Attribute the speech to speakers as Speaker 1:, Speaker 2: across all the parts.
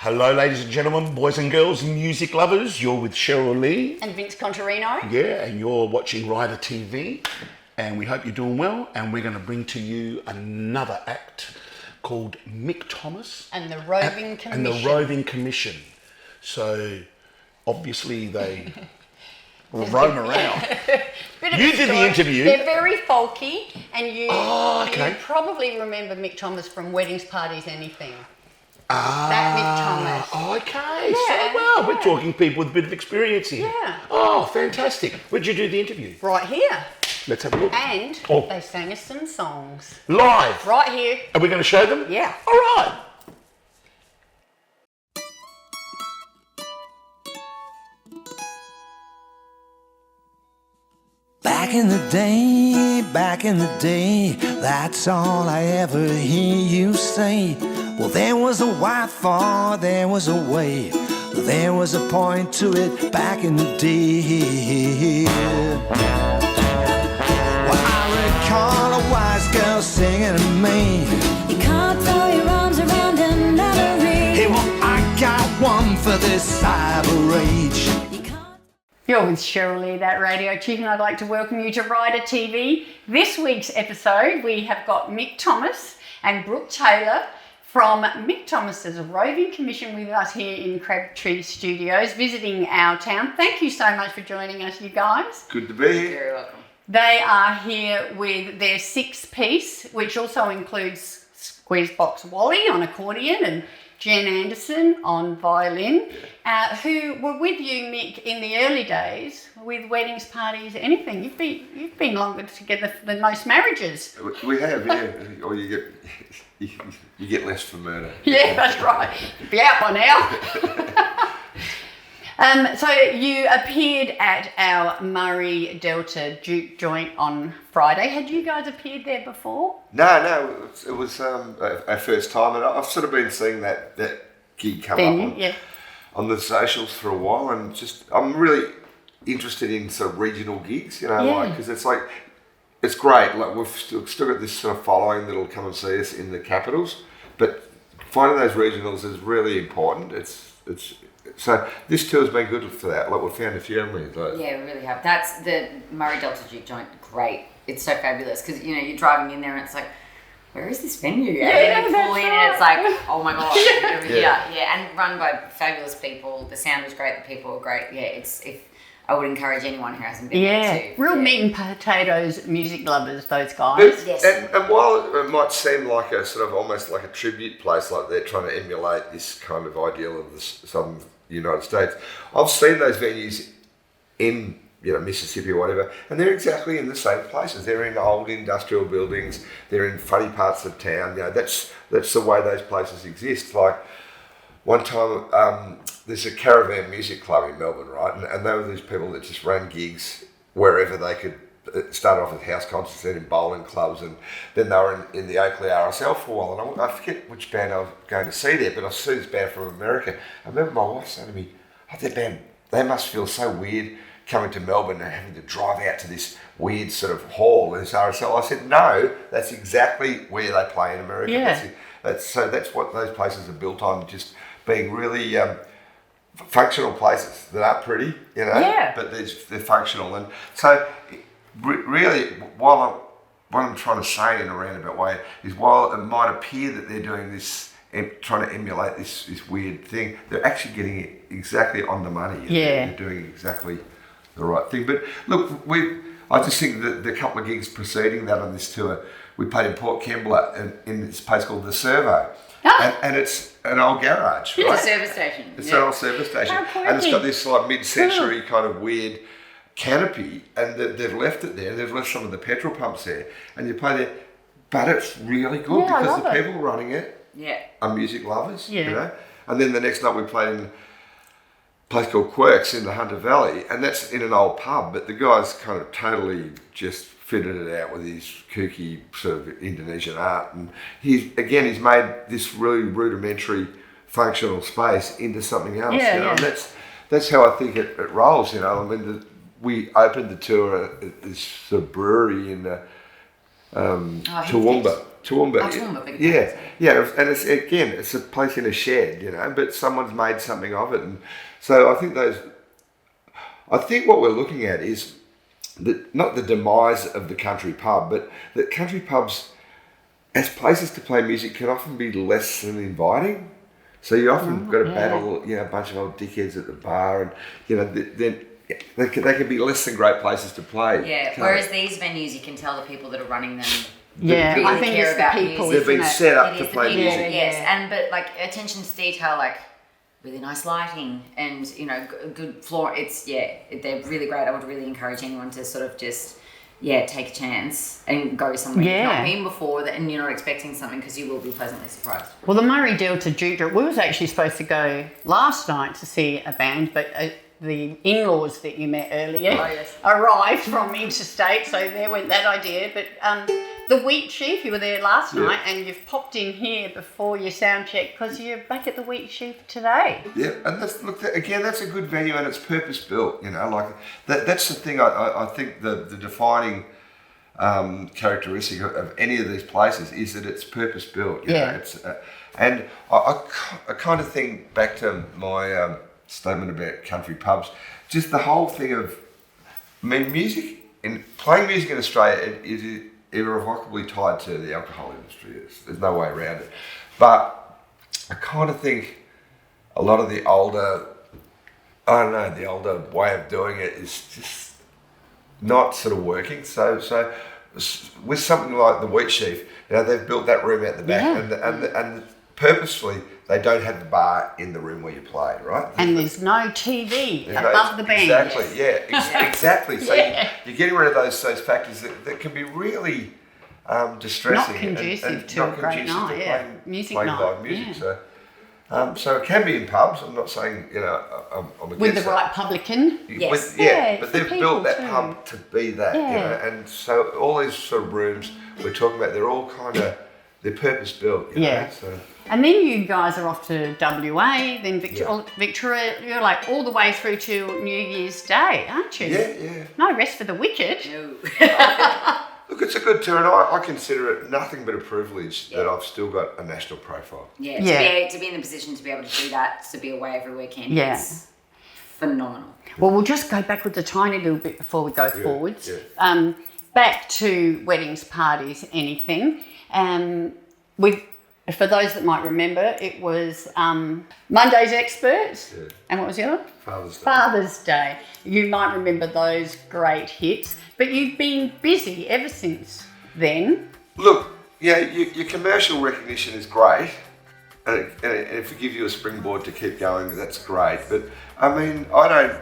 Speaker 1: Hello, ladies and gentlemen, boys and girls, music lovers. You're with Cheryl Lee.
Speaker 2: And Vince Contarino.
Speaker 1: Yeah, and you're watching Rider TV. And we hope you're doing well. And we're going to bring to you another act called Mick Thomas.
Speaker 2: And the Roving Commission.
Speaker 1: And the Roving Commission. So, obviously, they roam around. You did the interview.
Speaker 2: They're very folky, and you
Speaker 1: okay.
Speaker 2: you probably remember Mick Thomas from Weddings, Parties, Anything.
Speaker 1: Ah,
Speaker 2: That Mick Thomas.
Speaker 1: Okay,
Speaker 2: Yeah,
Speaker 1: so well,
Speaker 2: yeah.
Speaker 1: we're talking people with a bit of experience here.
Speaker 2: Yeah.
Speaker 1: Oh, fantastic. Where'd you do the interview?
Speaker 2: Right here.
Speaker 1: Let's have a look.
Speaker 2: And
Speaker 1: Oh.
Speaker 2: they sang us some songs.
Speaker 1: Live.
Speaker 2: Right here.
Speaker 1: Are we going to show them?
Speaker 2: Yeah.
Speaker 1: All right.
Speaker 3: Back in the day, that's all I ever hear you say. Well, there was a why for, there was a way, there was a point to it back in the day. Well, I recall a wise girl singing to me.
Speaker 4: You can't throw your arms around another ring.
Speaker 3: Hey, well, I got one for this cyber age.
Speaker 2: You're with Cheryl Lee, that radio chick, and I'd like to welcome you to Rider TV. This week's episode, we have got Mick Thomas and Brooke Taylor from Mick Thomas's Roving Commission with us here in Crabtree Studios, visiting our town. Thank you so much for joining us, you guys.
Speaker 5: Good to be here.
Speaker 2: Very welcome. They are here with their six-piece, which also includes Squeezebox Wally on accordion and Jen Anderson on violin, who were with you, Mick, in the early days with Weddings, Parties, Anything. You've been longer together than most marriages.
Speaker 5: We have, yeah. Or you get less for murder.
Speaker 2: Yeah, that's right. You'd be out by now. So you appeared at our Murray Delta Duke joint on Friday. Had you guys appeared there before?
Speaker 5: No, it was our first time, and I've sort of been seeing that gig come up on the socials for a while, and just I'm really interested in sort of regional gigs, because it's great. Like we've still got this sort of following that'll come and see us in the capitals, but finding those regionals is really important. So this tour's been good for that. Like we found a few, haven't we?
Speaker 6: Yeah, we really have. That's the Murray Delta Duke joint. Great. It's so fabulous because you're driving in there and it's like, where is this venue?
Speaker 2: Yeah,
Speaker 6: and then you pull in and it's like, oh my gosh.
Speaker 2: Yeah.
Speaker 6: And run by fabulous people. The sound was great. The people were great. Yeah, I would encourage anyone who hasn't been there to.
Speaker 2: Real meat and potatoes music lovers, those guys.
Speaker 5: Yes. And while it might seem like a sort of almost like a tribute place, like they're trying to emulate this kind of ideal of the southern United States, I've seen those venues in Mississippi or whatever, and they're exactly in the same places. They're in old industrial buildings. They're in funny parts of town. That's the way those places exist. Like one time, there's a caravan music club in Melbourne, right? And they were these people that just ran gigs wherever they could. Start off with house concerts, then in bowling clubs, and then they were in the Oakley RSL for a while. And I forget which band I was going to see there, but I saw this band from America. I remember my wife saying to me, that band, they must feel so weird coming to Melbourne and having to drive out to this weird sort of hall in this RSL. I said, no, that's exactly where they play in America.
Speaker 2: Yeah.
Speaker 5: That's what those places are built on, just being really functional places that aren't pretty, but they're functional. And so really, what I'm trying to say in a roundabout way is, while it might appear that they're doing this, trying to emulate this weird thing, they're actually getting it exactly on the money.
Speaker 2: Yeah.
Speaker 5: They're doing exactly the right thing. But look, I just think that the couple of gigs preceding that on this tour, we played in Port Kembla in this place called The Servo. And it's an old garage, right?
Speaker 6: It's a service station.
Speaker 5: It's an old service station. And it's got this like mid-century kind of weird canopy, and they've left it there. They've left some of the petrol pumps there, and you play there, but it's really good because the people running it are music lovers, And then the next night we played in a place called Quirks in the Hunter Valley, and that's in an old pub, but the guy's kind of totally just fitted it out with his kooky sort of Indonesian art, and he's made this really rudimentary functional space into something else. And that's how I think it rolls. I mean, we opened the tour at this sort of brewery in Toowoomba, Toowoomba.
Speaker 6: Oh, Toowoomba, big
Speaker 5: Yeah, and it's a place in a shed, you know, but someone's made something of it, and so I think what we're looking at is not the demise of the country pub, but that country pubs, as places to play music, can often be less than inviting. So you often got to battle, a bunch of old dickheads at the bar, and then they can be less than great places to play.
Speaker 6: Yeah. Whereas these venues, you can tell the people that are running them.
Speaker 2: Yeah,
Speaker 6: really
Speaker 2: I think
Speaker 6: care
Speaker 2: it's
Speaker 6: about
Speaker 2: the people.
Speaker 6: music.
Speaker 5: They've been set up
Speaker 6: It
Speaker 5: to
Speaker 6: is the
Speaker 5: play
Speaker 6: people,
Speaker 5: music.
Speaker 6: yes, but like attention to detail, like really nice lighting and good floor. They're really great. I would really encourage anyone to sort of just take a chance and go somewhere you've not been before, and you're not expecting something, because you will be pleasantly surprised.
Speaker 2: Well, the Murray Delta Juke, we was actually supposed to go last night to see a band, but the in-laws that you met earlier arrived from interstate, so there went that idea. But the Wheat Sheaf, you were there last night, and you've popped in here before your sound check because you're back at the Wheat Sheaf today.
Speaker 5: Yeah, and that's a good venue, and it's purpose built. Like that's the thing. I think the defining characteristic of any of these places is that it's purpose built. And I kind of think back to my statement about country pubs, just the whole thing of, music and playing music in Australia is irrevocably tied to the alcohol industry. There's no way around it. But I kind of think a lot of the older way of doing it is just not sort of working. So with something like the Wheat Sheaf, they've built that room out the back, and purposefully they don't have the bar in the room where you play, right?
Speaker 2: And there's no TV above the band.
Speaker 5: Exactly, exactly. So you're getting rid of those factors that can be really distressing.
Speaker 2: Not conducive
Speaker 5: and
Speaker 2: to
Speaker 5: not
Speaker 2: a great
Speaker 5: conducive
Speaker 2: night,
Speaker 5: to
Speaker 2: yeah.
Speaker 5: playing,
Speaker 2: Music
Speaker 5: playing
Speaker 2: night,
Speaker 5: live music. So it can be in pubs. I'm not saying I'm against
Speaker 2: With the
Speaker 5: that.
Speaker 2: right publican.
Speaker 6: Yes.
Speaker 2: Yeah,
Speaker 5: but
Speaker 2: for
Speaker 5: they've
Speaker 2: people
Speaker 5: built that
Speaker 2: too.
Speaker 5: pub to be that, and so all these sort of rooms we're talking about, they're all they're purpose built, so.
Speaker 2: And then you guys are off to WA, then Victoria, you're like all the way through to New Year's Day, aren't you?
Speaker 5: Yeah.
Speaker 2: No rest for the wicked.
Speaker 6: No.
Speaker 5: Look, it's a good tour, and I consider it nothing but a privilege that I've still got a national profile.
Speaker 6: To be in the position to be able to do that, to be away every weekend, it's phenomenal.
Speaker 2: Well, we'll just go backwards a tiny little bit before we go forwards.
Speaker 5: Yeah.
Speaker 2: Back to weddings, parties, anything. For those that might remember, it was Monday's Experts, and what was the other? Father's Day. You might remember those great hits, but you've been busy ever since then.
Speaker 5: Look, your commercial recognition is great, and if it gives you a springboard to keep going, that's great. But I don't.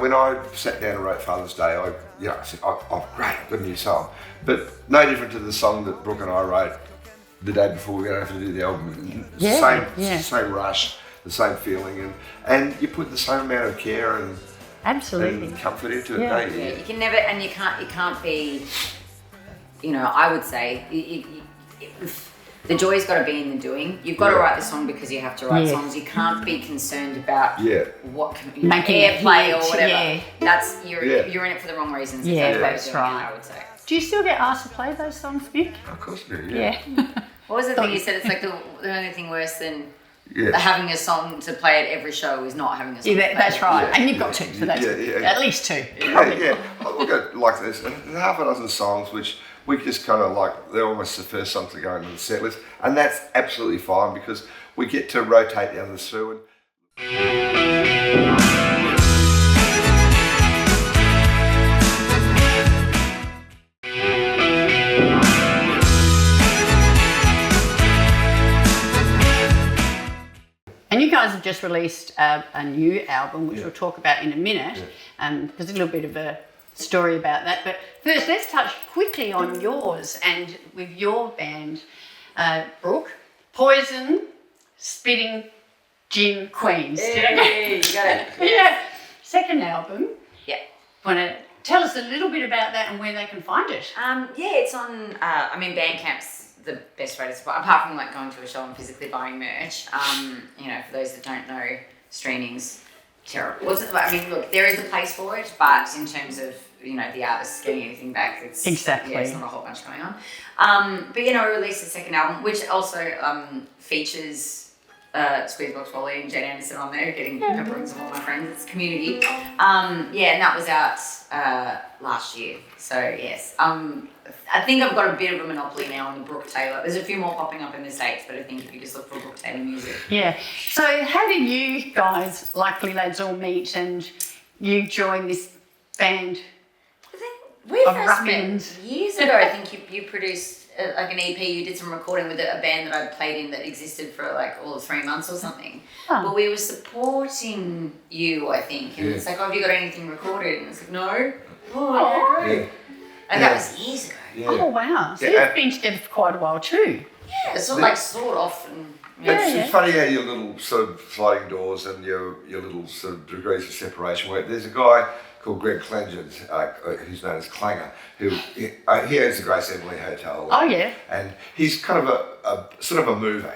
Speaker 5: When I sat down and wrote Father's Day, I said, oh great, I've got a new song. But no different to the song that Brooke and I wrote the day before we were going to have to do the album. Same rush, the same feeling, and you put the same amount of care and comfort into it, don't you?
Speaker 6: Yeah, you can never, and you can't be. I would say the joy's got to be in the doing. You've got to write the song because you have to write songs. You can't be concerned about what
Speaker 2: making
Speaker 6: airplay
Speaker 2: it
Speaker 6: or whatever.
Speaker 2: Yeah.
Speaker 6: You're in it for the wrong reasons.
Speaker 2: Yeah,
Speaker 6: that's
Speaker 2: right.
Speaker 6: I would say.
Speaker 2: Do you still get asked to play those songs, Mick?
Speaker 5: Of course we do,
Speaker 2: Yeah.
Speaker 6: What was the thing you said? It's like the only thing worse than having a song to play at every show is not having a song.
Speaker 2: Yeah, that's right. And you've got two, so that's at least two.
Speaker 5: I look at like this, half a dozen songs which we just kind of like, they're almost the first songs that go into the set list, and that's absolutely fine because we get to rotate the others through.
Speaker 2: And you guys have just released a new album, which we'll talk about in a minute. There's a little bit of a story about that. But first, let's touch quickly on yours and with your band, Brooke, Poison, Spitting Gin Queens.
Speaker 6: Hey, you got it.
Speaker 2: Yeah. Second album.
Speaker 6: Yeah.
Speaker 2: Want to tell us a little bit about that and where they can find it?
Speaker 6: It's on. Bandcamp's the best way to support, apart from like going to a show and physically buying merch. For those that don't know, streaming's terrible. Look, there is a place for it, but in terms of the artists getting anything back. It's
Speaker 2: Exactly.
Speaker 6: Yeah, it's not a whole bunch going on. But we released a second album, which also features Squeezebox Wally and Jane Anderson on there, getting pepperings of all my friends. It's community. And that was out last year. So yes, I think I've got a bit of a monopoly now on the Brooke Taylor. There's a few more popping up in the States, but I think if you just look for Brooke Taylor music.
Speaker 2: Yeah. So how did you guys, Likely Lads, all meet and you join this band?
Speaker 6: I think we
Speaker 2: Of
Speaker 6: first met
Speaker 2: Ruffians.
Speaker 6: years ago. I think you produced like an EP. You did some recording with a band that I played in that existed for like all of 3 months or something.
Speaker 2: Oh.
Speaker 6: But we were supporting you, I think. And it's like, oh, have you got anything recorded? And it's like, no. Oh, okay, great. And that was years ago.
Speaker 5: Yeah.
Speaker 2: Oh, wow. So
Speaker 5: Yeah.
Speaker 2: you've been together for quite a while too.
Speaker 6: Yeah, it's sort off and
Speaker 5: It's funny how your little sort of sliding doors and your little sort of degrees of separation work. There's a guy called Greg Clenger, who's known as Clanger, who he owns the Grace Emily Hotel.
Speaker 2: Oh, yeah.
Speaker 5: And he's kind of a sort of a mover,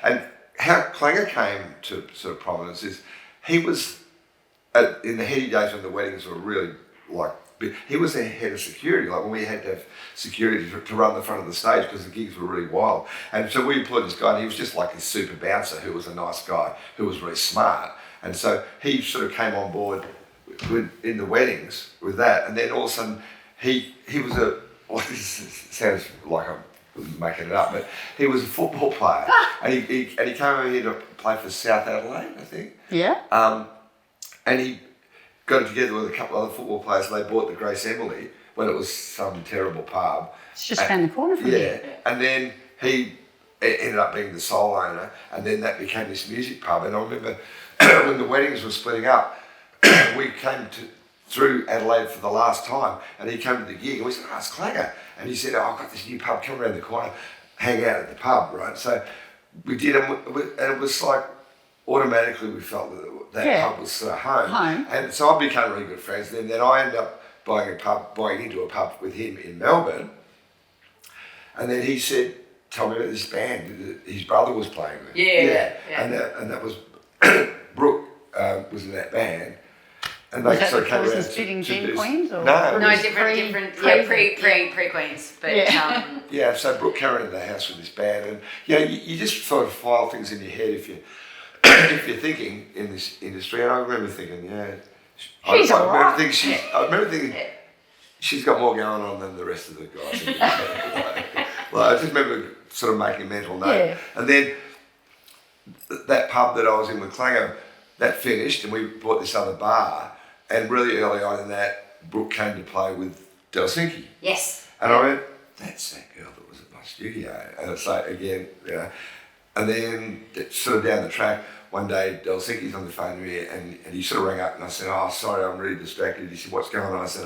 Speaker 5: And how Clanger came to sort of prominence is he was in the heady days when the weddings were really like. He was the head of security, like when we had to have security to run the front of the stage because the gigs were really wild. And so we employed this guy, and he was just like this super bouncer who was a nice guy, who was really smart. And so he sort of came on board in the weddings with that. And then all of a sudden, he was this sounds like I'm making it up, but he was a football player. and he came over here to play for South Adelaide, I think.
Speaker 2: Yeah.
Speaker 5: And he got together with a couple of other football players. And they bought the Grace Emily when it was some terrible pub.
Speaker 2: It's just around the corner from
Speaker 5: Yeah,
Speaker 2: you.
Speaker 5: and then he ended up being the sole owner, and then that became this music pub. And I remember when the weddings were splitting up, we came through Adelaide for the last time, and he came to the gig, and we said, "Oh, it's Clanger," and he said, "Oh, I've got this new pub, come around the corner, hang out at the pub," right? So we did, and it was like automatically we felt that pub was sort of home. And so I became really good friends. And then I ended up buying into a pub with him in Melbourne. And then he said, "Tell me about this band that his brother was playing with."
Speaker 6: Yeah.
Speaker 5: And that was Brooke was in that band. And they
Speaker 2: Was that
Speaker 5: sort of came
Speaker 2: because
Speaker 5: around
Speaker 2: it's fitting
Speaker 5: to
Speaker 2: Gin
Speaker 5: do-
Speaker 2: Queens? Or
Speaker 5: No,
Speaker 6: No,
Speaker 5: it was-
Speaker 6: different. Pre Queens, but
Speaker 5: Yeah, so Brooke came into the house with this band, and you just sort of file things in your head if you're thinking in this industry. And I remember thinking,
Speaker 2: He's
Speaker 5: I
Speaker 2: all
Speaker 5: remember
Speaker 2: right.
Speaker 5: thinking she's got more going on than the rest of the guys. I just remember sort of making a mental note.
Speaker 2: Yeah.
Speaker 5: And then that pub that I was in with Clanger, that finished, and we bought this other bar. And really early on in that, Brooke came to play with Delsinki.
Speaker 6: yes.
Speaker 5: And I went, "That's that girl that was at my studio." And it's like, again, And then sort of down the track, one day Delsinki's on the phone to me, and he sort of rang up, and I said, "Oh, sorry, I'm really distracted." He said, "What's going on?" I said,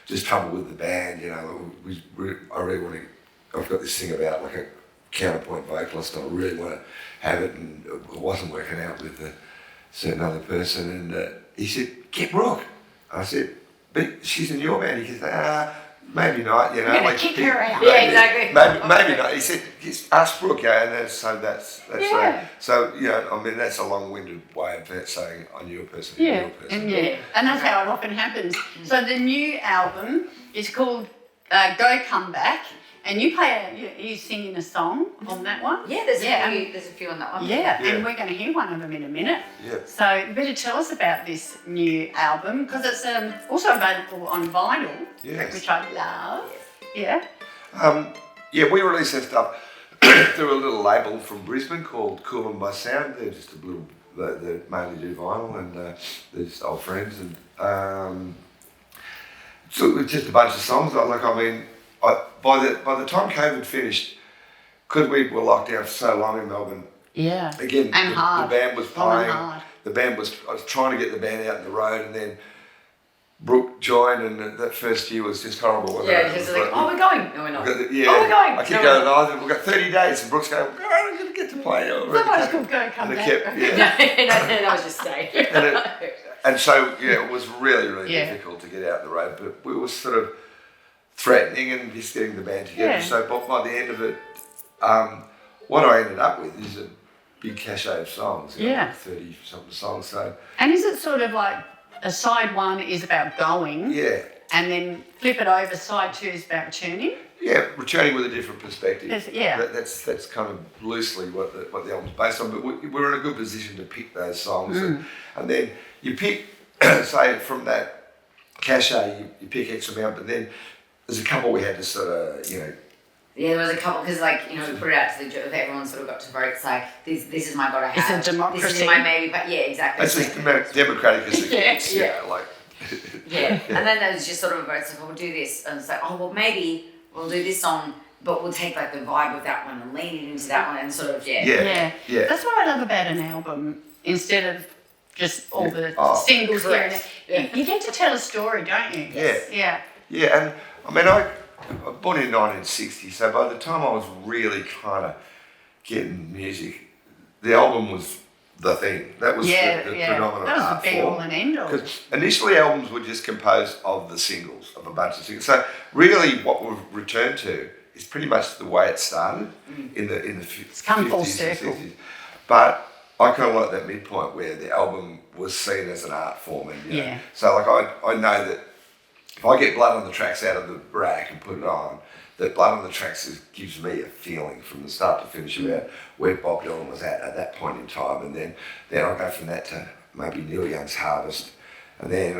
Speaker 5: just trouble with the band, I really want to, I've got this thing about like a counterpoint vocalist, I really want to have it, and it wasn't working out with a certain other person. And he said, "Get Brooke." I said, "But she's in your band." He goes, "Maybe not,
Speaker 2: You're going to kick her out.
Speaker 6: Yeah, exactly.
Speaker 5: Maybe not." He said, "Just ask Brooke," and that's
Speaker 2: Yeah.
Speaker 5: so I mean that's a long-winded way of saying I knew a person, who knew a person.
Speaker 2: And that's how it often happens. So the new album is called Go Come Back, and you singing a song on that one.
Speaker 6: Yeah, there's a few on that one.
Speaker 2: Yeah, and we're going to hear one of them in a minute.
Speaker 5: Yeah.
Speaker 2: So you better tell us about this new album, because it's also available on vinyl,
Speaker 5: Yes.
Speaker 2: which I love. Yeah.
Speaker 5: We released that stuff through a little label from Brisbane called Cool 'Em by Sound. They're just they mainly do vinyl, and they're just old friends. And so it's just a bunch of songs. By the time COVID finished, because we were locked down for so long in Melbourne,
Speaker 2: Yeah.
Speaker 5: again,
Speaker 2: And
Speaker 5: the
Speaker 2: hard.
Speaker 5: band was
Speaker 2: Long and
Speaker 5: playing.
Speaker 2: hard.
Speaker 5: I was trying to get the band out on the road, and then Brooke joined, and that first year was just horrible. Wasn't it?
Speaker 6: Yeah,
Speaker 5: It
Speaker 6: because
Speaker 5: was
Speaker 6: they're like, "Oh, we're going." No, we're not.
Speaker 5: Oh,
Speaker 6: we're going.
Speaker 5: I keep
Speaker 6: No,
Speaker 5: going,
Speaker 6: we're
Speaker 5: we've got 30 days, and Brooke's going, I'm going to get to play.
Speaker 2: Somebody's called Go Come
Speaker 5: And it
Speaker 2: Back.
Speaker 5: kept-
Speaker 6: no, that was just stay.
Speaker 5: And so, it was really, really difficult to get out on the road, but we were sort of threatening and just getting the band together.
Speaker 2: Yeah.
Speaker 5: So by the end of it, what I ended up with is a big cachet of songs, 30-something songs. So
Speaker 2: And is it sort of like a side one is about going?
Speaker 5: yeah.
Speaker 2: and then flip it over. Side 2 is about returning.
Speaker 5: Yeah, returning with a different perspective.
Speaker 2: Yeah.
Speaker 5: That's kind of loosely what the album's based on. But we're in a good position to pick those songs, and then you pick, say, from that cachet, you pick X amount. But then there's a couple we had to sort of,
Speaker 6: Yeah, there was a couple because, like, we put it out to everyone sort of got to vote. It's like this is my gotta have.
Speaker 2: It's a democracy.
Speaker 6: This is my maybe, but yeah, exactly.
Speaker 5: It's just democratic as it gets.
Speaker 2: Yeah.
Speaker 5: Like.
Speaker 6: Yeah, and then there's just sort of a vote. So we'll do this, and it's like, oh well, maybe we'll do this song, but we'll take like the vibe of that one and lean it into that one, and sort of
Speaker 5: Yeah.
Speaker 2: That's what I love about an album. Instead of just all the singles here and there, you get to tell a story, don't you?
Speaker 5: Yeah, and I mean, I was born in 1960, so by the time I was really kind of getting music, the album was the thing. That was the predominant
Speaker 2: That was
Speaker 5: art
Speaker 2: the be
Speaker 5: form.
Speaker 2: all and end all.
Speaker 5: Because initially albums were just composed of the singles, of a bunch of singles. So really what we've returned to is pretty much the way it started in the
Speaker 2: It's come
Speaker 5: 50s
Speaker 2: full
Speaker 5: and
Speaker 2: circle.
Speaker 5: 60s. But I kind of like that midpoint where the album was seen as an art form. And, you know, so like I know that if I get Blood on the Tracks out of the rack and put it on, that Blood on the Tracks gives me a feeling from the start to finish about where Bob Dylan was at that point in time, and then I'll go from that to maybe Neil Young's Harvest, and then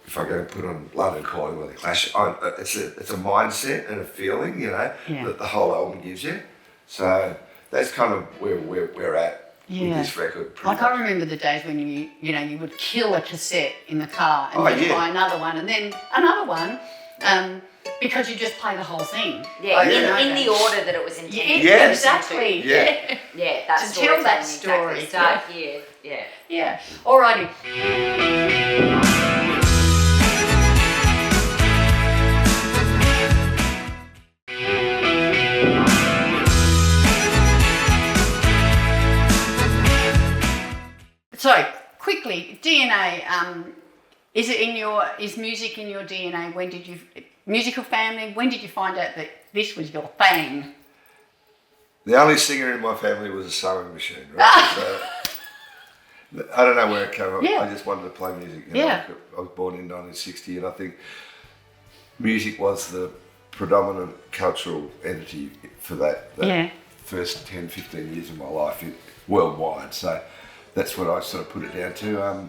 Speaker 5: if I go and put on London Calling with the Clash, it's a mindset and a feeling, that the whole album gives you. So that's kind of where we're at with this record.
Speaker 2: Like I remember the days when you would kill a cassette in the car and then buy another one and then another one. Because you just play the whole thing.
Speaker 6: Yeah, in the order that it was intended.
Speaker 2: Yeah, exactly.
Speaker 5: Yeah.
Speaker 6: Yeah, that's
Speaker 2: to tell that story.
Speaker 6: Exactly. Start here. Yeah.
Speaker 2: Yeah. Alrighty. So quickly, DNA. Is music in your DNA? Musical family, when did you find out that this was your thing?
Speaker 5: The only singer in my family was a sewing machine, right? So, I don't know where it came from. I just wanted to play music. I was born in 1960, and I think music was the predominant cultural entity for that first 10, 15 years of my life worldwide. So that's what I sort of put it down to.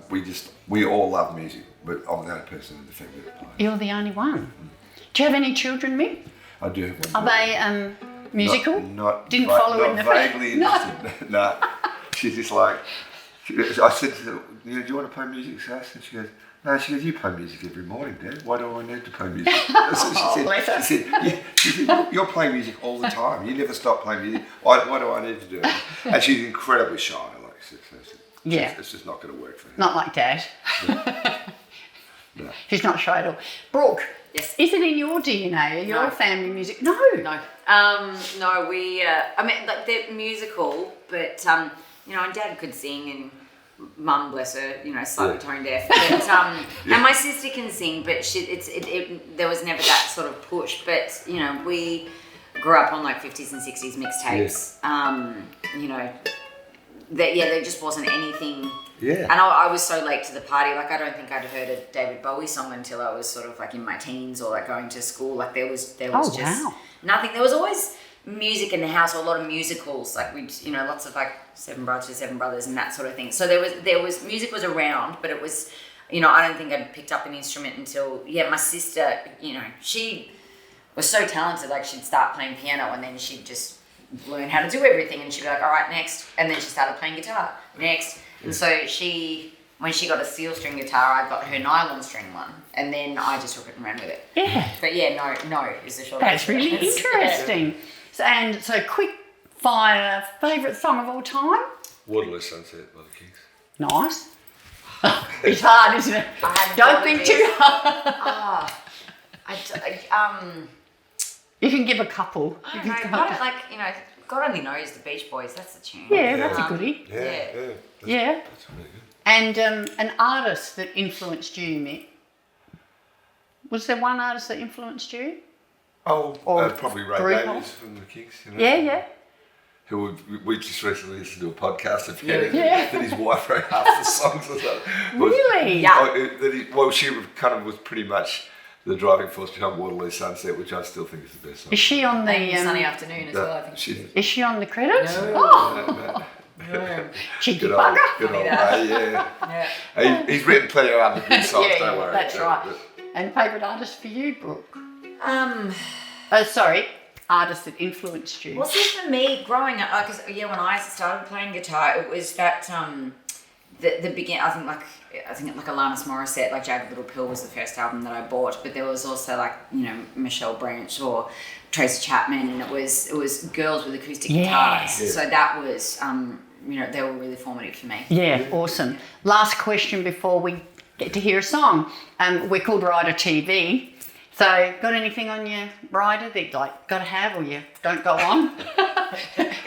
Speaker 5: We all love music, but I'm the only person in the family that plays.
Speaker 2: You're the only one. Do you have any children, Mick?
Speaker 5: I do have one.
Speaker 2: Are they musical? Didn't
Speaker 5: not
Speaker 2: follow in the
Speaker 5: vaguely interested. No. She's just like, I said to her, do you want to play music, Sass? And she goes, no. She goes, you play music every morning, Dad. Why do I need to play music? She said, you're playing music all the time. You never stop playing music. Why do I need to do it? And she's incredibly shy. Like, it's just not going to work for her.
Speaker 2: Not like Dad.
Speaker 5: No.
Speaker 2: She's not shy at all. Brooke.
Speaker 6: Yes.
Speaker 2: Is it in your DNA? Are your family music? No.
Speaker 6: No. No, we, like they're musical, but, and Dad could sing and Mum, bless her, slightly tone deaf. But, and my sister can sing, but there was never that sort of push. But, we grew up on like 50s and 60s mixtapes. There just wasn't anything.
Speaker 5: Yeah.
Speaker 6: And I was so late to the party. Like, I don't think I'd heard a David Bowie song until I was sort of like in my teens or like going to school. Like there was just nothing. There was always music in the house, or a lot of musicals. Like we'd, lots of like Seven Brothers and that sort of thing. So there was music was around, but it was, I don't think I'd picked up an instrument until, my sister, she was so talented. Like she'd start playing piano and then she'd just learn how to do everything, and she'd be like, all right, next. And then she started playing guitar, next. And so when she got a steel string guitar, I got her nylon string one, and then I just took it and ran with it.
Speaker 2: Yeah.
Speaker 6: But no is the short
Speaker 2: That's
Speaker 6: answer.
Speaker 2: really interesting. So quick fire, favourite song of all time?
Speaker 5: Waterloo Sunset by the Kings.
Speaker 2: Nice. It's hard, isn't it? Don't think too hard. You can give a couple.
Speaker 6: I don't know, God Only Knows the Beach Boys, that's the tune.
Speaker 2: Yeah, that's a goodie.
Speaker 5: Yeah. That's really good.
Speaker 2: And an artist that influenced you, Mick? Was there one artist that influenced you?
Speaker 5: Oh,
Speaker 2: Or
Speaker 5: probably Ray
Speaker 2: group
Speaker 5: Davies
Speaker 2: of?
Speaker 5: from the Kings.
Speaker 2: Yeah.
Speaker 5: Who we just recently listened to a podcast of him that his wife wrote half the songs or something.
Speaker 2: Really?
Speaker 6: Yeah.
Speaker 5: She kind of was pretty much the driving force behind Waterloo Sunset, which I still think is the best song.
Speaker 2: Is she on the
Speaker 6: Sunny afternoon as well, I think.
Speaker 2: Is she on the credits?
Speaker 6: No.
Speaker 2: Oh,
Speaker 6: No.
Speaker 2: cheeky
Speaker 5: Good
Speaker 2: bugger.
Speaker 5: old mate,
Speaker 6: Yeah.
Speaker 5: He's written plenty of other good songs,
Speaker 2: Yeah,
Speaker 5: don't worry.
Speaker 2: that's right. And favourite artist for you, Brooke? Sorry, artist that influenced you.
Speaker 6: Was it for me growing up? Because when I started playing guitar, it was that the begin. I think like Alanis Morissette, like Jagged Little Pill was the first album that I bought, but there was also like Michelle Branch or Tracy Chapman, and it was girls with acoustic guitars.
Speaker 2: Yeah.
Speaker 6: So that was they were really formative for me.
Speaker 2: Yeah, awesome. Last question before we get to hear a song. We're called Rider TV. So, got anything on your rider that you like got to have, or you don't go on?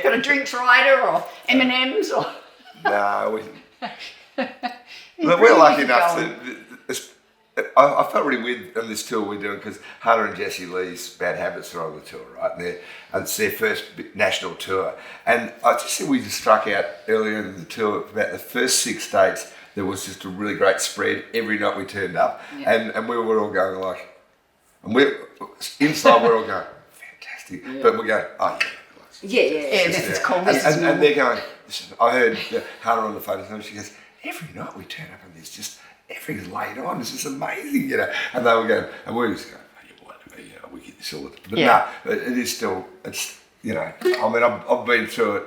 Speaker 2: Got a drinks rider or M&Ms or?
Speaker 5: No, we're lucky enough I felt really weird on this tour we're doing because Hunter and Jessie Lee's Bad Habits are on the tour, right? And it's their first national tour. And I just think we just struck out earlier in the tour about the first 6 dates. There was just a really great spread every night we turned up, and we were all going like, and we're inside we're all going fantastic, but we're going
Speaker 6: Yeah.
Speaker 2: This is cool.
Speaker 5: and they're going. I heard Hannah on the phone, and she goes, every night we turn up and there's just everything's laid on. It's just amazing, And they were going, and we were just going, we get this all the time. But no, it is still. It's I mean, I've been through it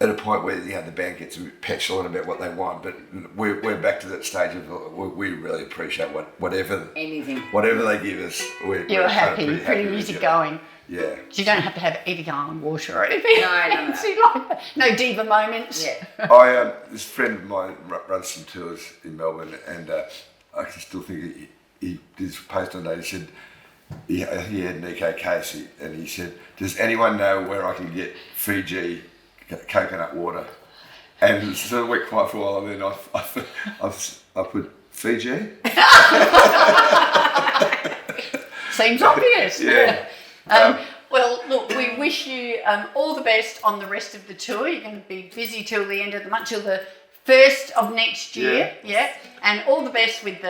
Speaker 5: at a point where the band gets a bit petulant about what they want, but we're back to that stage of we really appreciate whatever they give us.
Speaker 2: You're happy, pretty music going.
Speaker 5: Yeah.
Speaker 2: So you don't have to have Evian on water or anything.
Speaker 6: No.
Speaker 2: So you like that. No diva moments.
Speaker 6: Yeah.
Speaker 5: This friend of mine runs some tours in Melbourne, and I can still think he did this post on that. He said he had Nico Casey, and he said, "Does anyone know where I can get Fiji coconut water?" And so it went quiet for a while, and then I put Fiji.
Speaker 2: Seems obvious.
Speaker 5: Yeah.
Speaker 2: Well, look, we wish you all the best on the rest of the tour. You're going to be busy till the end of the month, till the 1st of next year. Yeah. And all the best with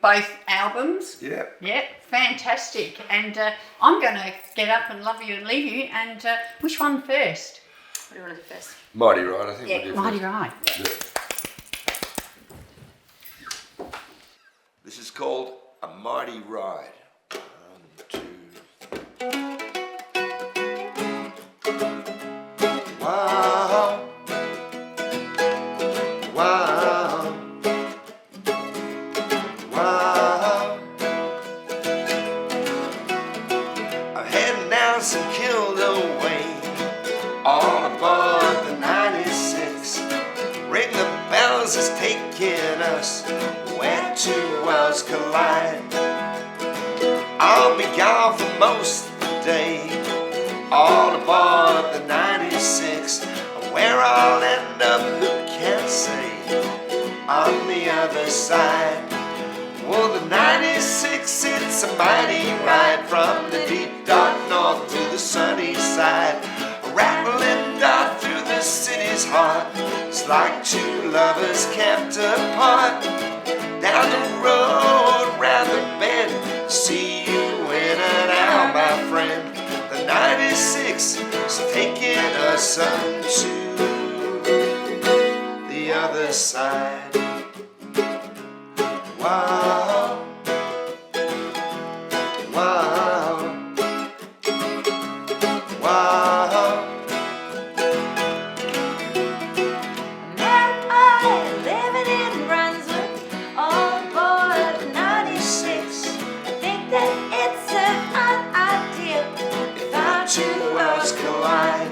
Speaker 2: both albums.
Speaker 5: Yeah.
Speaker 2: Yeah, fantastic. And I'm going to get up and love you and leave you. And which one first?
Speaker 6: What do you want to do first?
Speaker 5: Mighty Ride, I think. we'll do
Speaker 2: Mighty
Speaker 5: first.
Speaker 2: Ride.
Speaker 5: Yeah. This is called A Mighty Ride. 1, 2. Wow. Wow. Wow. I'm heading down some Kilda-way on aboard the 96. Ring the bells is taking us where 2 worlds collide. I'll be gone for most of the day all aboard the 96. Where I'll end up, who can say, on the other side. Well, the 96, it's a mighty ride from the deep dark north to the sunny side. Rattling down through the city's heart, it's like 2 lovers kept apart. Down the road, round the bend, see you in and out, my friend. The 96 is taking us unto the other side. Wow. Wow. Wow.
Speaker 4: Living in Brunswick, all aboard the 96. I think that it's an odd idea
Speaker 5: If our 2 worlds collide,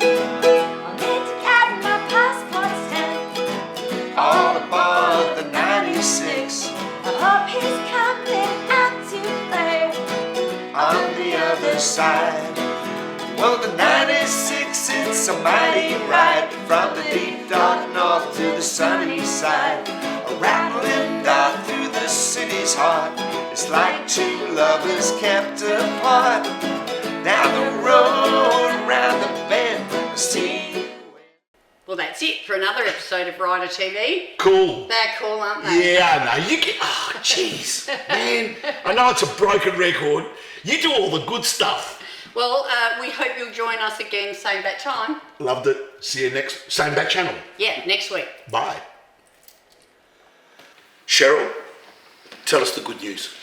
Speaker 4: I'll need to get my passport stamp.
Speaker 5: all aboard the 96.
Speaker 4: I hope he's coming out to play.
Speaker 5: On the other side. Well, the 96, it's a mighty ride from the deep dark north to the sunny side. A rattling down through the city's heart. It's like 2 lovers kept apart. Down the road, round the bend, see.
Speaker 2: Well, that's it for another episode of Rider TV.
Speaker 1: Cool.
Speaker 2: They're cool, aren't they?
Speaker 1: Yeah, I know. You get. Oh, jeez, man. I know it's a broken record. You do all the good stuff.
Speaker 2: Well, we hope you'll join us again, same bat time.
Speaker 1: Loved it. See you next same back channel.
Speaker 2: Yeah, next week.
Speaker 1: Bye. Cheryl, tell us the good news.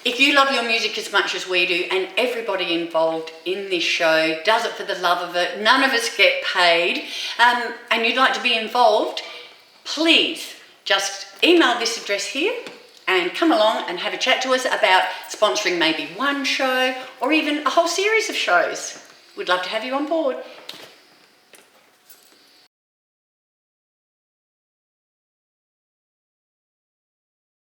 Speaker 2: If you love your music as much as we do, and everybody involved in this show does it for the love of it, none of us get paid, and you'd like to be involved, please just email this address here and come along and have a chat to us about sponsoring maybe one show or even a whole series of shows. We'd love to have you on board.